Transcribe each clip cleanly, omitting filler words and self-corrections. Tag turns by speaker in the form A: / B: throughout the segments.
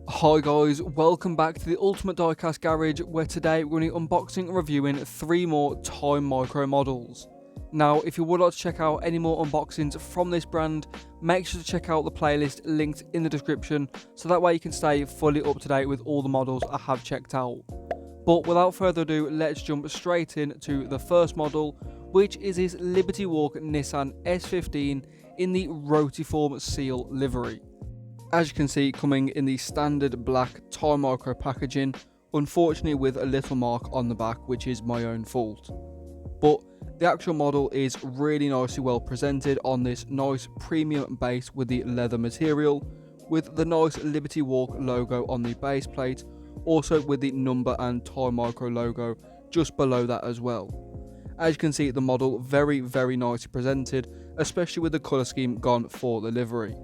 A: Hi guys, welcome back to the Ultimate Diecast Garage, where today we're going to be unboxing and reviewing 3 more Time Micro models. Now, if you would like to check out any more unboxings from this brand, make sure to check out the playlist linked in the description, so that way you can stay fully up to date with all the models I have checked out. But without further ado, let's jump straight into the first model, which is this Liberty Walk Nissan S15 in the Rotiform Seal livery. As you can see, coming in the standard black Time Micro packaging, unfortunately with a little mark on the back, which is my own fault. But the actual model is really nicely well presented on this nice premium base with the leather material, with the nice Liberty Walk logo on the base plate, also with the number and Time Micro logo just below that as well. As you can see, the model very nicely presented, especially with the colour scheme gone for the livery.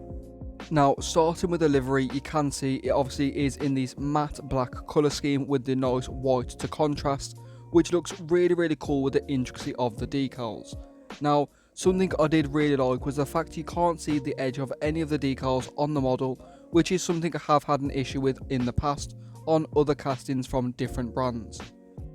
A: Now, starting with the livery, you can see it obviously is in this matte black colour scheme with the nice white to contrast, which looks really cool with the intricacy of the decals. Now, something I did really like was the fact you can't see the edge of any of the decals on the model, which is something I have had an issue with in the past on other castings from different brands.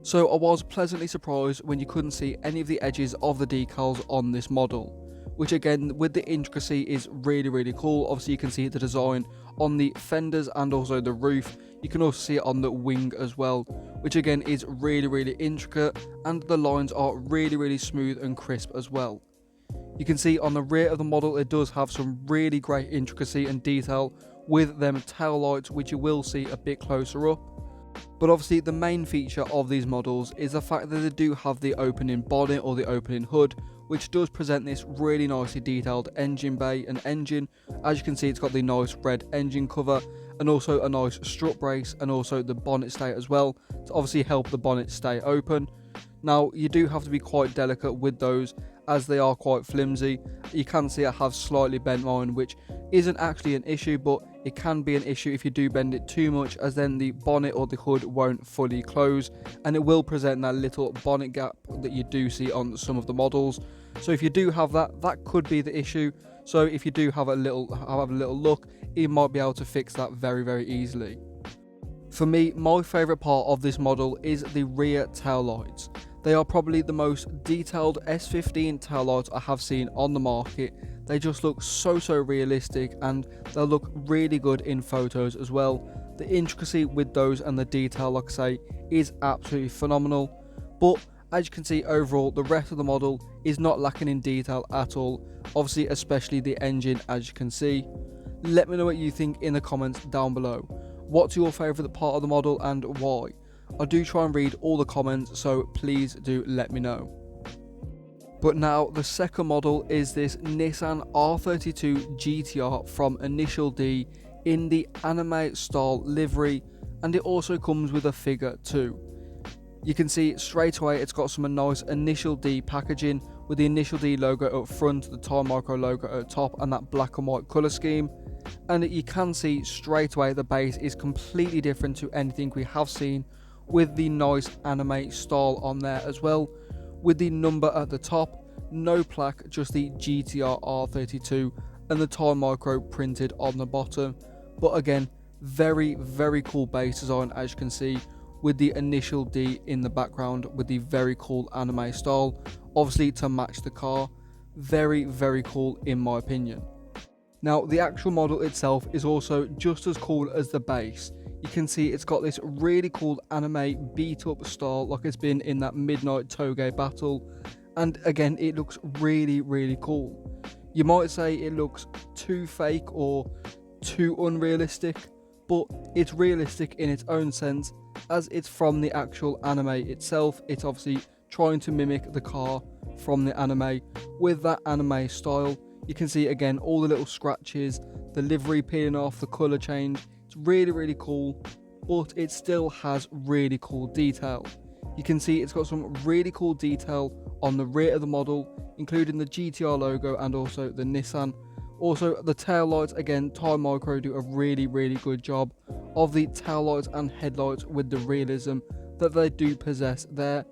A: So I was pleasantly surprised when you couldn't see any of the edges of the decals on this model, which again with the intricacy is really cool. Obviously you can see the design on the fenders and also the roof. You can also see it on the wing as well, which again is really intricate, and the lines are really smooth and crisp as well. You can see on the rear of the model it does have some really great intricacy and detail with them tail lights, which you will see a bit closer up. But obviously the main feature of these models is the fact that they do have the opening bonnet or the opening hood, which does present this really nicely detailed engine bay and engine. As you can see, it's got the nice red engine cover and also a nice strut brace and also the bonnet stay as well to obviously help the bonnet stay open. Now, you do have to be quite delicate with those as they are quite flimsy. You can see I have slightly bent mine, which isn't actually an issue, but it can be an issue if you do bend it too much, as then the bonnet or the hood won't fully close and it will present that little bonnet gap that you do see on some of the models. So if you do have that, that could be the issue. So if you do have a little look, you might be able to fix that very easily. For me, my favourite part of this model is the rear tail lights. They are probably the most detailed S15 tail lights I have seen on the market. They just look so realistic, and they'll look really good in photos as well. The intricacy with those and the detail, like I say, is absolutely phenomenal. But as you can see, overall the rest of the model is not lacking in detail at all, obviously especially the engine, as you can see. Let me know what you think in the comments down below. What's your favourite part of the model and why? I do try and read all the comments, so please do let me know. But now the second model is this Nissan R32 GTR from Inital D in the anime style livery, and it also comes with a figure too. You can see straight away it's got some nice Inital D packaging with the Inital D logo up front, the Time Micro logo at top, and that black and white colour scheme. And you can see straight away the base is completely different to anything we have seen, with the nice anime style on there as well, with the number at the top, no plaque, just the GTR R32 and the Time Micro printed on the bottom. But again, very cool base design, as you can see, with the Inital D in the background with the very cool anime style, obviously to match the car. Very cool in my opinion. Now, the actual model itself is also just as cool as the base. You can see it's got this really cool anime beat up style, like it's been in that Midnight Toge battle, and again it looks really cool. You might say it looks too fake or too unrealistic, but it's realistic in its own sense, as it's from the actual anime itself. It's obviously trying to mimic the car from the anime with that anime style. You can see again all the little scratches, the livery peeling off, the colour change. It's really cool, but it still has really cool detail. You can see it's got some really cool detail on the rear of the model, including the GTR logo and also the Nissan. Also the tail lights, again Time Micro do a really good job of the tail lights and headlights with the realism that they do possess there.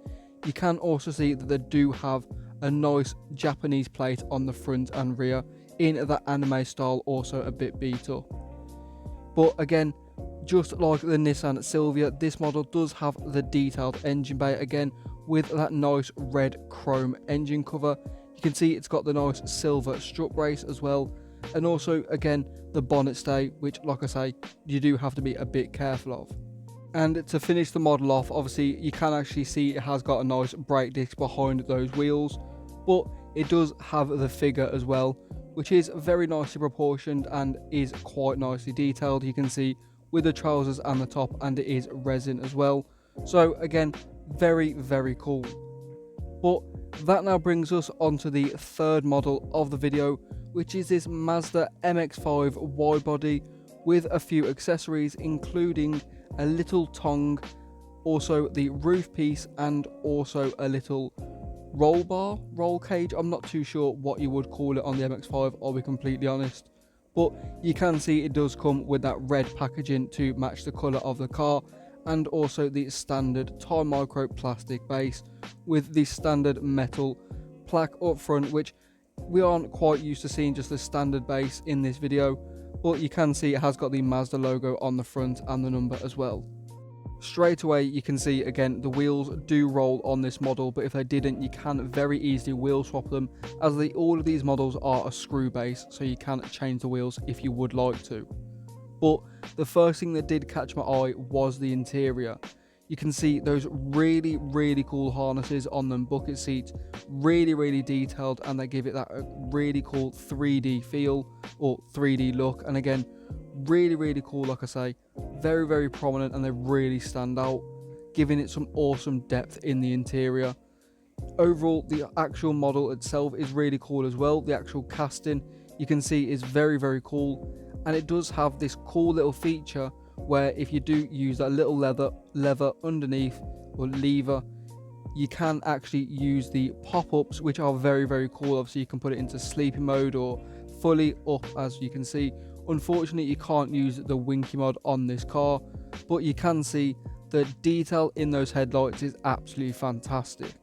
A: You can also see that they do have a nice Japanese plate on the front and rear in that anime style, also a bit beat up. But again, just like the Nissan Silvia, this model does have the detailed engine bay again with that nice red chrome engine cover. You can see it's got the nice silver strut brace as well, and also again the bonnet stay, which like I say, you do have to be a bit careful of. And to finish the model off, obviously you can actually see it has got a nice brake disc behind those wheels, but it does have the figure as well, which is very nicely proportioned and is quite nicely detailed. You can see with the trousers and the top, and it is resin as well. So again, very, very cool. But that now brings us on to the third model of the video, which is this Mazda MX-5 wide body with a few accessories, including a little tongue, also the roof piece, and also a little roll cage. I'm not too sure what you would call it on the MX-5, I'll be completely honest, but you can see it does come with that red packaging to match the colour of the car, and also the standard Time Micro plastic base with the standard metal plaque up front, which we aren't quite used to seeing just the standard base in this video, but you can see it has got the Mazda logo on the front and the number as well. Straight away you can see again the wheels do roll on this model, but if they didn't, you can very easily wheel swap them, as all of these models are a screw base, so you can change the wheels if you would like to. But the first thing that did catch my eye was the interior. You can see those really, really cool harnesses on them bucket seats, really, really detailed, and they give it that really cool 3D feel or 3D look. And again, really, really cool, like I say, very, very prominent, and they really stand out, giving it some awesome depth in the interior. Overall, the actual model itself is really cool as well. The actual casting, you can see, is very, very cool, and it does have this cool little feature where if you do use that little lever underneath, or lever, you can actually use the pop-ups, which are very, very cool. Obviously you can put it into sleeping mode or fully up, as you can see. Unfortunately you can't use the winky mod on this car, but you can see the detail in those headlights is absolutely fantastic.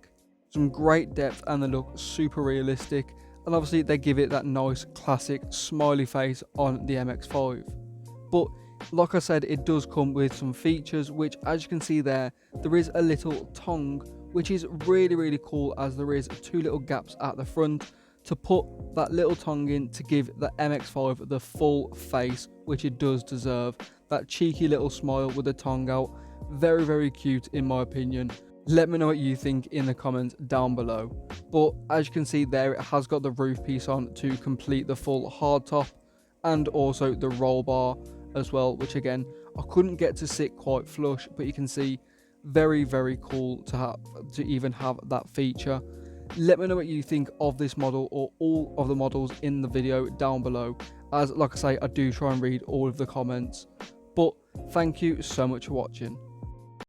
A: Some great depth, and they look super realistic, and obviously they give it that nice classic smiley face on the MX-5. But like I said, it does come with some features, which as you can see there is a little tongue, which is really, really cool, as there is two little gaps at the front to put that little tongue in to give the MX-5 the full face, which it does deserve. That cheeky little smile with the tongue out, very, very cute in my opinion. Let me know what you think in the comments down below. But as you can see there, it has got the roof piece on to complete the full hardtop, and also the roll bar as well, which again I couldn't get to sit quite flush, but you can see very, very cool to even have that feature. Let me know what you think of this model or all of the models in the video down below, as like I say, I do try and read all of the comments. But thank you so much for watching.